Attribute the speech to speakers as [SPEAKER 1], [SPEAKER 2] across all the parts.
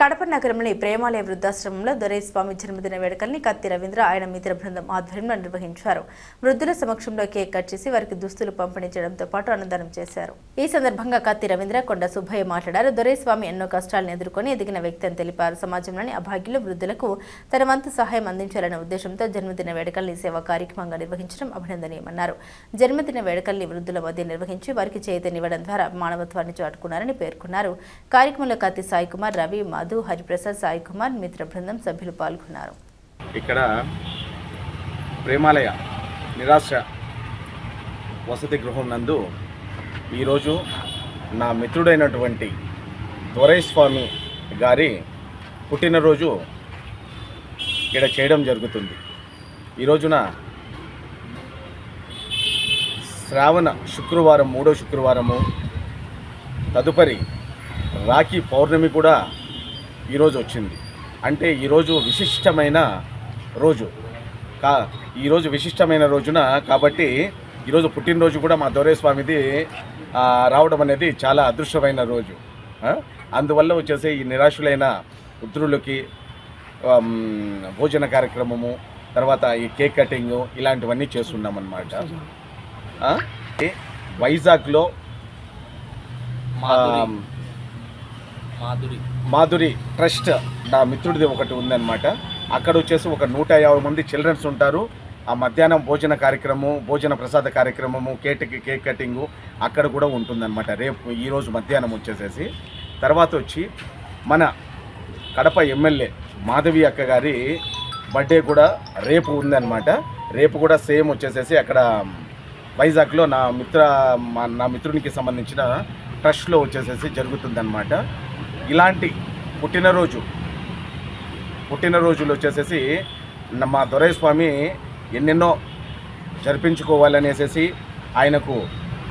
[SPEAKER 1] కడప నగరంలోని ప్రేమాలయ వృద్ధాశ్రమంలో దొరైస్వామి జన్మదిన వేడుకల్ని కత్తి రవీంద్ర ఆయన మిత్ర బృందం ఆధ్వర్యంలో నిర్వహించారు. వృద్ధుల సమక్షంలో కేక్ కట్ చేసి వారికి దుస్తులు పంపిణీ చేయడంతో పాటు అన్నదానం చేశారు. ఈ సందర్భంగా కత్తి రవీంద్ర కొండ సుబ్బయ్య మాట్లాడారు. దొరైస్వామి ఎన్నో కష్టాలను ఎదుర్కొని ఎదిగిన వ్యక్తి అని తెలిపారు. సమాజంలోని అభాగ్యులు వృద్ధులకు తన వంతు సహాయం అందించాలనే ఉద్దేశంతో జన్మదిన వేడుకల్ని సేవా కార్యక్రమంగా నిర్వహించడం అభినందనీయమన్నారు. జన్మదిన వేడుకల్ని వృద్ధుల మధ్య నిర్వహించి వారికి చైతన్యవ్వడం ద్వారా మానవత్వాన్ని చాటుకున్నారని పేర్కొన్నారు. కార్యక్రమంలో కత్తి సాయి కుమార్, రవి, మధు, హరిప్రసాద్, సాయి కుమార్ మిత్ర బృందం సభ్యులు పాల్గొన్నారు.
[SPEAKER 2] ఇక్కడ ప్రేమాలయ నిరాశ వసతి గృహం నందు ఈరోజు నా మిత్రుడైనటువంటి దొరైస్వామి గారి పుట్టినరోజు ఇక్కడ చేయడం జరుగుతుంది. ఈ రోజున శ్రావణ శుక్రవారం, 3వ శుక్రవారము, తదుపరి రాఖీ పౌర్ణమి కూడా ఈరోజు వచ్చింది. అంటే ఈరోజు విశిష్టమైన రోజు ఈరోజు విశిష్టమైన రోజున కాబట్టి ఈరోజు పుట్టినరోజు కూడా మా దొరైస్వామిది రావడం అనేది చాలా అదృష్టమైన రోజు. అందువల్ల వచ్చేసి ఈ నిరాశులైన వృద్ధులకి భోజన కార్యక్రమము, తర్వాత ఈ కేక్ కటింగ్ ఇలాంటివన్నీ చేస్తున్నాం అన్నమాట. వైజాగ్లో మాధురి ట్రస్ట్ నా మిత్రుడిది ఒకటి ఉందన్నమాట. అక్కడ వచ్చేసి ఒక 150 మంది చిల్డ్రన్స్ ఉంటారు. ఆ మధ్యాహ్నం భోజన కార్యక్రమం, భోజన ప్రసాద కార్యక్రమము, కేక్ కటింగు అక్కడ కూడా ఉంటుందన్నమాట. రేపు ఈరోజు మధ్యాహ్నం వచ్చేసేసి తర్వాత వచ్చి మన కడప ఎమ్మెల్యే మాధవి అక్క గారి బర్త్డే కూడా రేపు ఉందన్నమాట. రేపు కూడా సేమ్ వచ్చేసేసి అక్కడ వైజాగ్లో నా మిత్రునికి సంబంధించిన ట్రస్ట్లో వచ్చేసేసి జరుగుతుందన్నమాట. ఇలాంటి పుట్టినరోజులు వచ్చేసేసి మా దొరైస్వామి ఎన్నెన్నో జరిపించుకోవాలనేసి ఆయనకు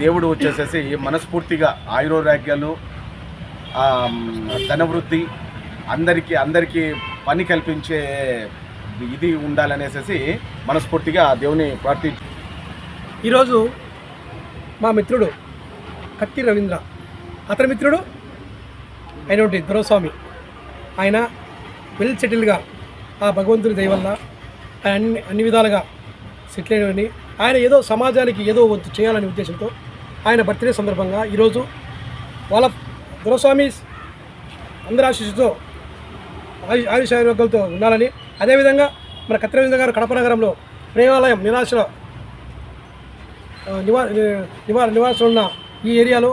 [SPEAKER 2] దేవుడు వచ్చేసేసి మనస్ఫూర్తిగా ఆయురారోగ్యాలు, ధనవృద్ధి, అందరికీ పని కల్పించే ఇది ఉండాలనేసి మనస్ఫూర్తిగా దేవుని ప్రార్థించు.
[SPEAKER 3] ఈరోజు మా మిత్రుడు కత్తి రవీంద్ర, అతని మిత్రుడు అయినటువంటి దొరైస్వామి, ఆయన వెల్ సెటిల్గా ఆ భగవంతుని దయ వల్ల ఆయన అన్ని విధాలుగా సెటిల్ అయినని, ఆయన ఏదో సమాజానికి ఏదో వంతు చేయాలనే ఉద్దేశంతో ఆయన బర్త్డే సందర్భంగా ఈరోజు వాళ్ళ దొరైస్వామి అందరి ఆశీస్సుతో ఆయుషారోగ్యాలతో ఉండాలని, అదేవిధంగా మన కత్తి రవీంద్ర గారు కడప నగరంలో ప్రేమాలయం నిరాశలో నివాసం ఉన్న ఈ ఏరియాలో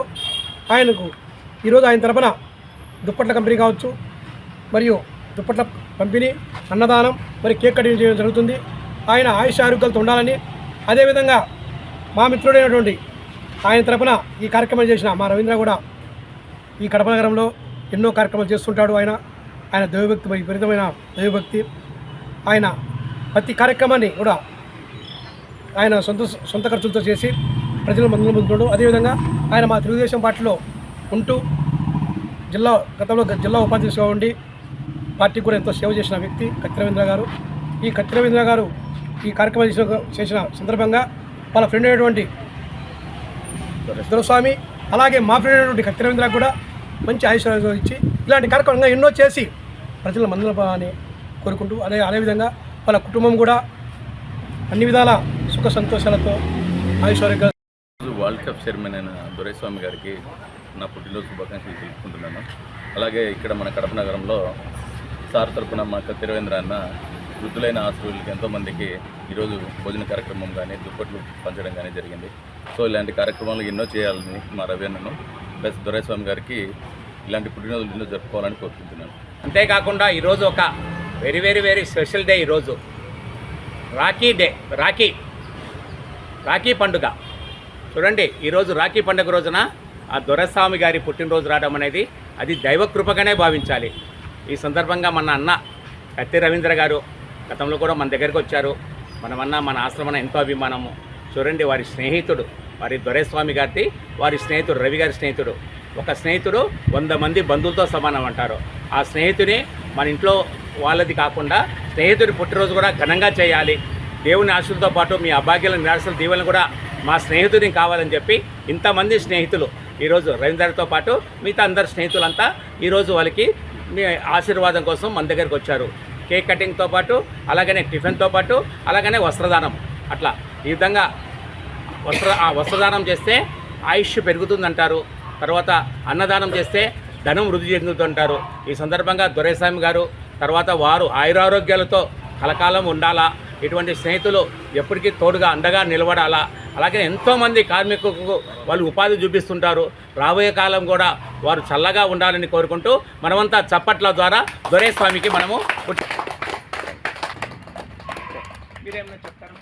[SPEAKER 3] ఆయనకు ఈరోజు ఆయన తరపున దుప్పట్ల కంపెనీ కావచ్చు, మరియు దుప్పట్ల పంపిణీ, అన్నదానం, మరి కేక్ కటింగ్ చేయడం జరుగుతుంది. ఆయన ఆయుష ఆరోగ్యాలతో ఉండాలని, అదేవిధంగా మా మిత్రుడైనటువంటి ఆయన తరపున ఈ కార్యక్రమం చేసిన మా రవీంద్ర కూడా ఈ కడప నగరంలో ఎన్నో కార్యక్రమాలు చేస్తుంటాడు. ఆయన దైవభక్తి, విపరీతమైన దైవభక్తి. ఆయన ప్రతి కార్యక్రమాన్ని కూడా ఆయన సొంత ఖర్చులతో చేసి ప్రజలు మందులు పొందుతాడు. అదేవిధంగా ఆయన మా తెలుగుదేశం పార్టీలో ఉంటూ గతంలో జిల్లా ఉపాధ్యక్షుడిగా ఉండి పార్టీకి కూడా ఎంతో సేవ చేసిన వ్యక్తి కత్తి రవీంద్ర గారు. ఈ కత్తి రవీంద్ర గారు ఈ కార్యక్రమం చేసిన సందర్భంగా వాళ్ళ ఫ్రెండ్ అయినటువంటి దొరైస్వామి, అలాగే మా ఫ్రెండ్ అయినటువంటి కత్తి రవీంద్ర కూడా మంచి ఆయుష్యం ఇచ్చి ఇలాంటి కార్యక్రమంగా ఎన్నో చేసి ప్రజల మందులని కోరుకుంటూ, అదేవిధంగా వాళ్ళ కుటుంబం కూడా అన్ని విధాల సుఖ సంతోషాలతో ఆయుష్వర్యంగా.
[SPEAKER 4] వరల్డ్ కప్ చైర్మన్ అయిన దొరైస్వామి గారికి నా పుట్టినరోజు శుభాకాంక్షలు తెలుపుకుంటున్నాను. అలాగే ఇక్కడ మన కడప నగరంలో సార్ తరపున మా కత్తి రవీంద్ర అన్న వృద్ధులైన ఆశ్రయులకి ఎంతోమందికి ఈరోజు భోజన కార్యక్రమం కానీ దుప్పట్లు పంచడం కానీ జరిగింది. సో ఇలాంటి కార్యక్రమాలు ఎన్నో చేయాలని మా రవి అన్నను ప్లస్ దొరైస్వామి గారికి ఇలాంటి పుట్టినరోజులు ఎన్నో జరుపుకోవాలని కోరుకుంటున్నాను.
[SPEAKER 5] అంతేకాకుండా ఈరోజు ఒక very very very special day. ఈరోజు రాఖీ డే, రాఖీ పండుగ. చూడండి, ఈరోజు రాఖీ పండుగ రోజున ఆ దొరైస్వామి గారి పుట్టినరోజు రావడం అనేది అది దైవకృపగానే భావించాలి. ఈ సందర్భంగా మన అన్న కత్తి రవీంద్ర గారు గతంలో కూడా మన దగ్గరికి వచ్చారు. మన ఆశ్రమం ఎంతో అభిమానము. చూడండి, వారి స్నేహితుడు, వారి దొరైస్వామి గారి వారి స్నేహితుడు రవి గారి స్నేహితుడు. ఒక స్నేహితుడు 100 మంది బంధువులతో సమానం అంటారు. ఆ స్నేహితుని మన ఇంట్లో వాళ్ళది కాకుండా స్నేహితుడి పుట్టినరోజు కూడా ఘనంగా చేయాలి. దేవుని ఆశలతో పాటు మీ అభాగ్యాల నిరాశల దీవెనలు కూడా మా స్నేహితుడిని కావాలని చెప్పి ఇంతమంది స్నేహితులు ఈరోజు రవీంద్రతో పాటు మిగతా అందరు స్నేహితులంతా ఈరోజు వాళ్ళకి మీ ఆశీర్వాదం కోసం మన దగ్గరికి వచ్చారు. కేక్ కటింగ్తో పాటు అలాగనే టిఫిన్తో పాటు అలాగనే వస్త్రదానం, అట్లా ఈ విధంగా వస్త్రదానం చేస్తే ఆయుష్ పెరుగుతుందంటారు. తర్వాత అన్నదానం చేస్తే ధనం వృద్ధి చెందుతుంటారు. ఈ సందర్భంగా దొరైస్వామి గారు తర్వాత వారు ఆయురారోగ్యాలతో కలకాలం ఉండాలా, ఇటువంటి స్నేహితులు ఎప్పటికీ తోడుగా అండగా నిలబడాలా. అలాగే ఎంతోమంది కార్మికులకు వాళ్ళు ఉపాధి చూపిస్తుంటారు. రాబోయే కాలం కూడా వారు చల్లగా ఉండాలని కోరుకుంటూ మనమంతా చప్పట్ల ద్వారా దొరైస్వామికి మనము మీరేమైనా చెప్తారు?